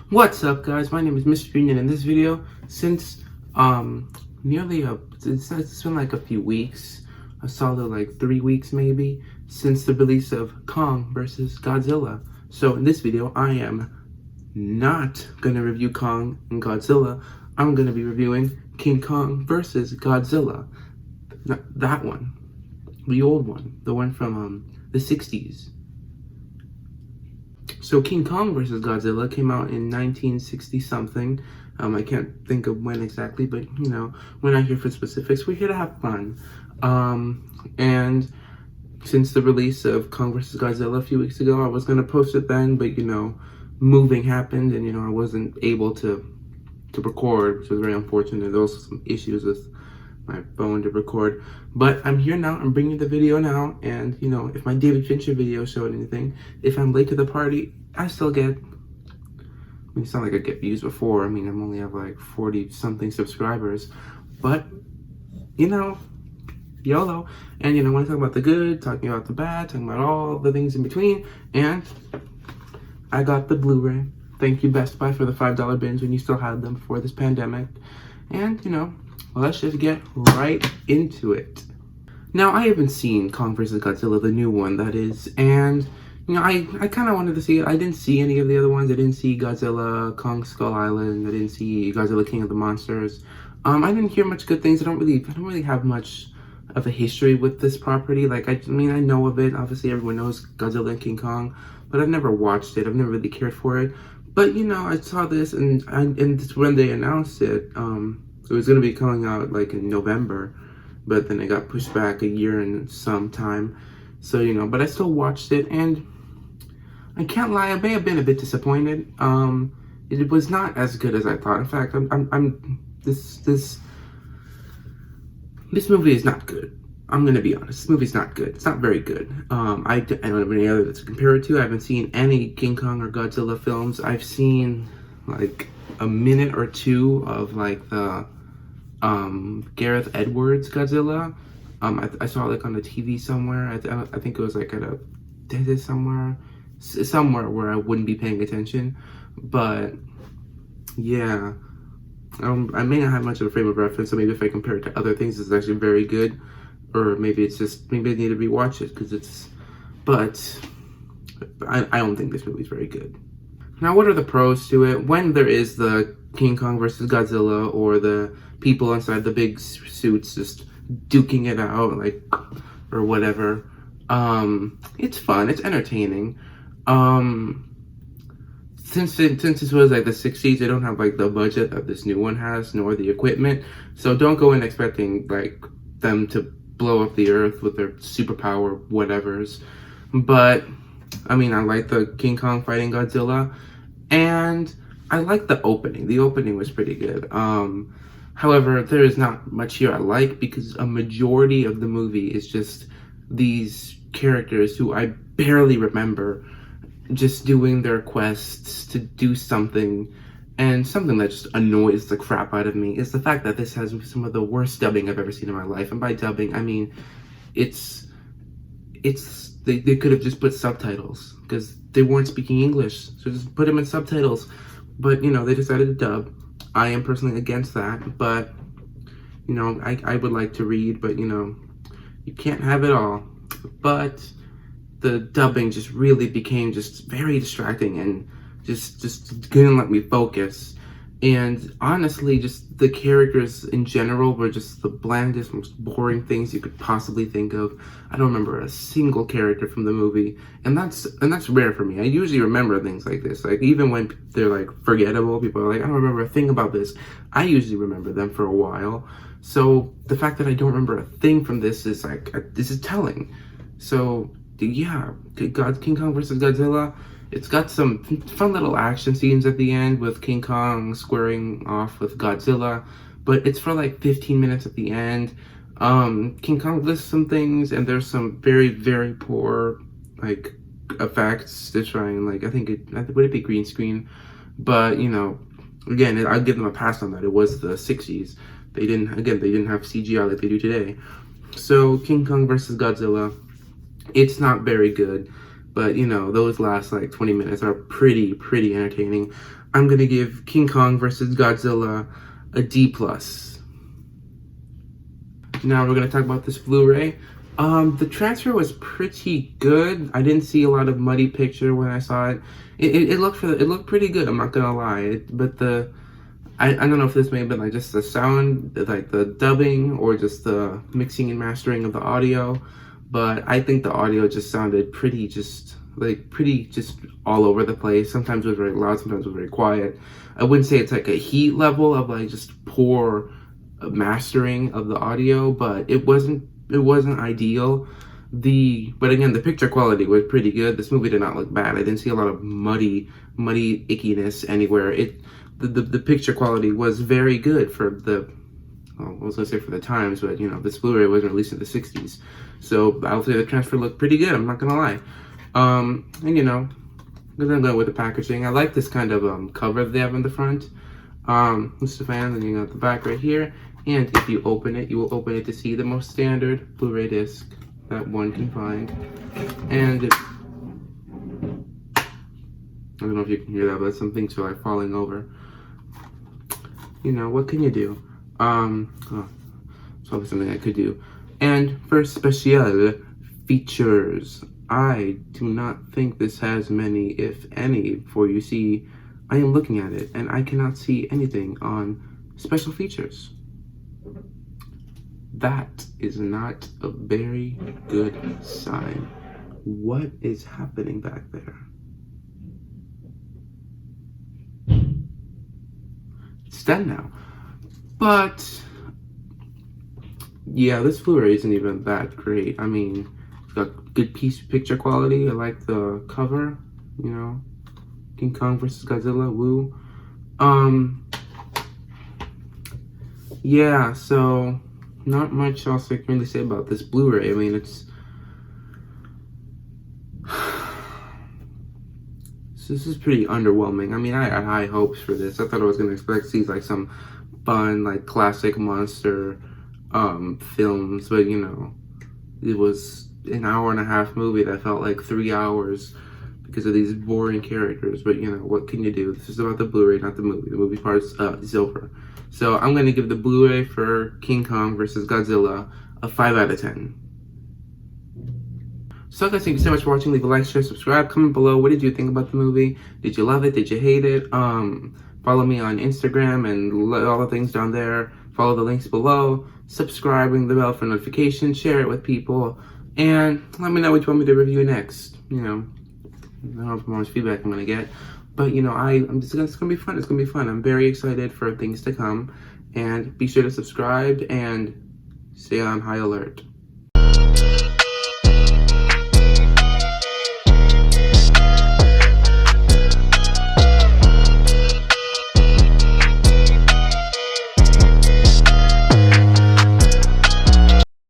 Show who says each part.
Speaker 1: What's up, guys? My name is MrGreen, and in this video, since it's been like a few weeks, a solid like 3 weeks maybe, since the release of Kong versus Godzilla. So in this video, I am not gonna review Kong and Godzilla. I'm gonna be reviewing King Kong versus Godzilla. Not that one, the old one, the one from the 60s. So King Kong vs. Godzilla came out in 1960 something. I can't think of when exactly, but you know, we're not here for specifics. We're here to have fun. And since the release of Kong vs. Godzilla a few weeks ago, I was gonna post it then, but you know, moving happened, and you know, I wasn't able to record, which was very unfortunate. There was also some issues with my phone to record, but I'm here now. I'm bringing the video now, and you know, if my David Fincher video showed anything, if I'm late to the party, I still get, I mean, it's not like I get views before. I mean, I only have like 40 something subscribers, but you know, YOLO. And you know, I want to talk about the good, talking about the bad, talking about all the things in between. And I got the Blu-ray. Thank you, Best Buy, for the $5 bins when you still had them before this pandemic. And you know, let's just get right into it. Now, I haven't seen Kong vs. Godzilla, the new one, that is, and, you know, I kind of wanted to see it. I didn't see any of the other ones. I didn't see Godzilla, Kong Skull Island. I didn't see Godzilla King of the Monsters. I didn't hear much good things. I don't really have much of a history with this property. Like, I mean, I know of it. Obviously, everyone knows Godzilla and King Kong, but I've never watched it. I've never really cared for it. But, you know, I saw this, and when they announced it, it was going to be coming out like in November, but then it got pushed back a year and some time. So, you know, but I still watched it, and I can't lie, I may have been a bit disappointed. It was not as good as I thought. In fact, this movie is not good. I'm gonna be honest. This movie's not good. It's not very good. I don't have any other to compare it to. I haven't seen any King Kong or Godzilla films. I've seen like a minute or two of like the Gareth Edwards Godzilla. I saw it like on the TV somewhere. I think it was like at a dentist somewhere where I wouldn't be paying attention. But yeah, I may not have much of a frame of reference, so maybe if I compare it to other things, it's actually very good. Or maybe it's just, maybe I need to rewatch it because it's, but I don't think this movie's very good. Now, what are the pros to it? When there is the King Kong versus Godzilla, or the people inside the big suits just duking it out, like, or whatever, it's fun, it's entertaining. Since this was like the 60s, they don't have like the budget that this new one has, nor the equipment, so don't go in expecting like them to blow up the earth with their superpower whatevers. But I mean, I like the King Kong fighting Godzilla, and I like the opening. The opening was pretty good. However, there is not much here I like, because a majority of the movie is just these characters who I barely remember just doing their quests to do something. And something that just annoys the crap out of me is the fact that this has some of the worst dubbing I've ever seen in my life. And by dubbing, I mean, they could have just put subtitles, because they weren't speaking English. So just put them in subtitles. But, you know, they decided to dub. I am personally against that. But, you know, I would like to read, but, you know, you can't have it all. But the dubbing just really became just very distracting, and just couldn't let me focus. And honestly, just the characters in general were just the blandest, most boring things you could possibly think of. I don't remember a single character from the movie, and that's rare for me. I usually remember things like this. Like, even when they're like forgettable, people are like, I don't remember a thing about this. I usually remember them for a while. So the fact that I don't remember a thing from this is like, this is telling. So yeah, King Kong versus Godzilla. It's got some fun little action scenes at the end with King Kong squaring off with Godzilla, but it's for like 15 minutes at the end. King Kong lists some things, and there's some very, very poor like effects to try and like, I think would it be green screen? But you know, again, I'll give them a pass on that. It was the 60s. They didn't have CGI like they do today. So King Kong versus Godzilla, it's not very good. but you know, those last like 20 minutes are pretty entertaining. I'm gonna give King Kong versus Godzilla a D+. Now we're gonna talk about this Blu-ray. The transfer was pretty good. I didn't see a lot of muddy picture when I saw it. It looked pretty good. I'm not gonna lie. But I don't know if this may have been like just the sound, like the dubbing, or just the mixing and mastering of the audio. But I think the audio just sounded pretty all over the place. Sometimes it was very loud, sometimes it was very quiet. I wouldn't say it's like a heat level of like just poor mastering of the audio, but it wasn't ideal. But again, the picture quality was pretty good. This movie did not look bad. I didn't see a lot of muddy ickiness anywhere. The picture quality was very good for the, well, I was gonna say for the times, but you know, this Blu-ray was released in the 60s. So I'll say the transfer looked pretty good, I'm not gonna lie. And you know, I'm gonna go with the packaging. I like this kind of cover they have in the front. This is the fan, and you got the back right here. And if you open it, you will open it to see the most standard Blu-ray disc that one can find. And I don't know if you can hear that, but some things are like falling over. You know, what can you do? It's probably something I could do. And for special features, I do not think this has many, if any, for you see, I am looking at it and I cannot see anything on special features. That is not a very good sign. What is happening back there? It's done now. But yeah, this Blu-ray isn't even that great. I mean, it's got good picture quality. I like the cover, you know, King Kong versus Godzilla, woo. Yeah, so not much else I can really say about this Blu-ray. I mean, this is pretty underwhelming. I mean, I had high hopes for this. I thought I was gonna expect to see like some fun, like classic monster films, but you know, it was an hour-and-a-half movie that felt like 3 hours because of these boring characters. But you know, what can you do? This is about the Blu-ray, not the movie. The movie part's is over. So I'm gonna give the Blu-ray for King Kong versus Godzilla a 5 out of 10. So guys, thank you so much for watching. Leave a like, share, subscribe, comment below. What did you think about the movie? Did you love it? Did you hate it? Follow me on Instagram and all the things down there. Follow the links below. Subscribe, ring the bell for notifications, share it with people, and let me know what you want me to review next. You know, I don't know how much feedback I'm gonna get, but you know, it's gonna be fun. It's gonna be fun. I'm very excited for things to come, and be sure to subscribe and stay on high alert.